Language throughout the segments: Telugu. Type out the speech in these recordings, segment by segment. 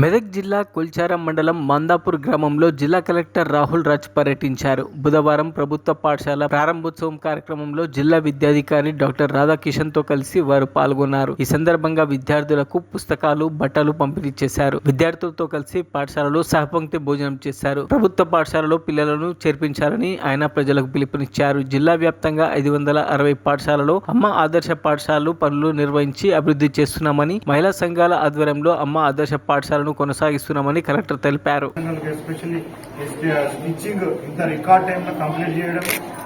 మెదక్ జిల్లా కొల్చారం మండలం మందాపూర్ గ్రామంలో జిల్లా కలెక్టర్ రాహుల్ రాజ్ పర్యటించారు. బుధవారం ప్రభుత్వ పాఠశాల ప్రారంభోత్సవం కార్యక్రమంలో జిల్లా విద్యాధికారి డాక్టర్ రాధాకిషన్తో కలిసి వారు పాల్గొన్నారు. ఈ సందర్భంగా విద్యార్థులకు పుస్తకాలు, బట్టలు పంపిణీ చేశారు. విద్యార్థులతో కలిసి పాఠశాలలో సహపంక్తి భోజనం చేశారు. ప్రభుత్వ పాఠశాలలో పిల్లలను చేర్పించాలని ఆయన ప్రజలకు పిలుపునిచ్చారు. జిల్లా వ్యాప్తంగా 560 పాఠశాలలో అమ్మ ఆదర్శ పాఠశాలలు పనులు నిర్వహించి అభివృద్ధి చేస్తున్నామని, మహిళా సంఘాల ఆధ్వర్యంలో అమ్మ ఆదర్శ పాఠశాలను కొనసాగిస్తున్నామని కలెక్టర్ తెలిపారు.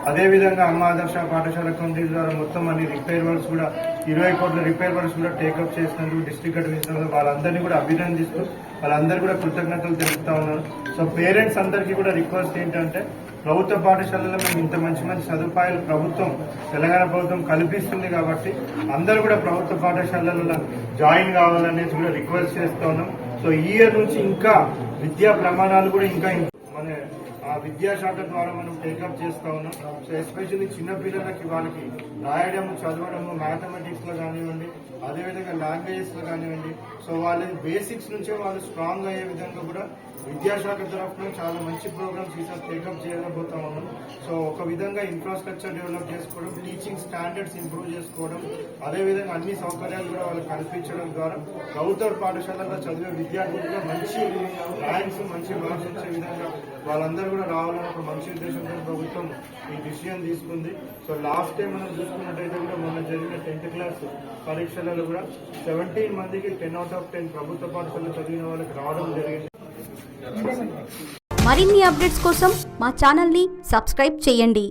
అదే విధంగా అమ్మ ఆదర్శ పాఠశాల కమిటీ ద్వారా మొత్తం అన్ని రిపేర్ వర్క్స్ కూడా 20 కోట్ల రిపేర్ వర్క్స్ కూడా టేకప్ చేసినందుకు డిస్ట్రిక్ట్ అడ్మినిస్ట్రేషన్ వాళ్ళందరినీ కూడా అభినందిస్తూ వాళ్ళందరూ కూడా కృతజ్ఞతలు తెలుపుతా ఉన్నారు. సో పేరెంట్స్ అందరికీ కూడా రిక్వెస్ట్ ఏంటంటే, ప్రభుత్వ పాఠశాలలో మేము ఇంత మంచి సదుపాయాలు ప్రభుత్వం తెలంగాణ ప్రభుత్వం కల్పిస్తుంది కాబట్టి అందరూ కూడా ప్రభుత్వ పాఠశాలలో జాయిన్ కావాలనేది కూడా రిక్వెస్ట్ చేస్తా ఉన్నాం. సో ఈ ఇయర్ నుంచి ఇంకా విద్యా ప్రమాణాలు కూడా ఇంకా మన విద్యాశాఖ ద్వారా మనం టేకప్ చేస్తా ఉన్నాం. సో ఎస్పెషల్లీ చిన్నపిల్లలకి వాళ్ళకి రాయడము, చదవడము, మ్యాథమెటిక్స్ లో కానివ్వండి, అదేవిధంగా లాంగ్వేజెస్ లో కానివ్వండి, సో వాళ్ళ బేసిక్స్ నుంచే వాళ్ళు స్ట్రాంగ్ అయ్యే విధంగా కూడా విద్యాశాఖ తరఫున చాలా మంచి ప్రోగ్రామ్స్ ఈసారి టేకప్ చేయబోతా ఉన్నాం. సో ఒక విధంగా ఇన్ఫ్రాస్ట్రక్చర్ డెవలప్ చేసుకోవడం, టీచింగ్ స్టాండర్డ్స్ ఇంప్రూవ్ చేసుకోవడం, అదేవిధంగా అన్ని సౌకర్యాలు కూడా వాళ్ళకి కల్పించడం ద్వారా ప్రభుత్వ పాఠశాలలో చదివే విద్యార్థులు మంచి ర్యాంక్స్, మంచి మార్క్స్ వచ్చే విధంగా వాళ్ళందరూ కూడా రావాలని ఒక మంచి ఉద్దేశంతో ప్రభుత్వం ఈ డిసిజన్ తీసుకుంది. సో లాస్ట్ టైం మనం చూసుకున్నట్టయితే కూడా మొన్న జరిగిన 10th క్లాస్ పరీక్షలలో కూడా 17 మందికి 10 out of 10 ప్రభుత్వ పాఠశాలలో చదివిన వాళ్ళకి రావడం జరిగింది. మరిన్ని అప్డేట్స్ కోసం మా ఛానల్ని సబ్స్క్రైబ్ చేయండి.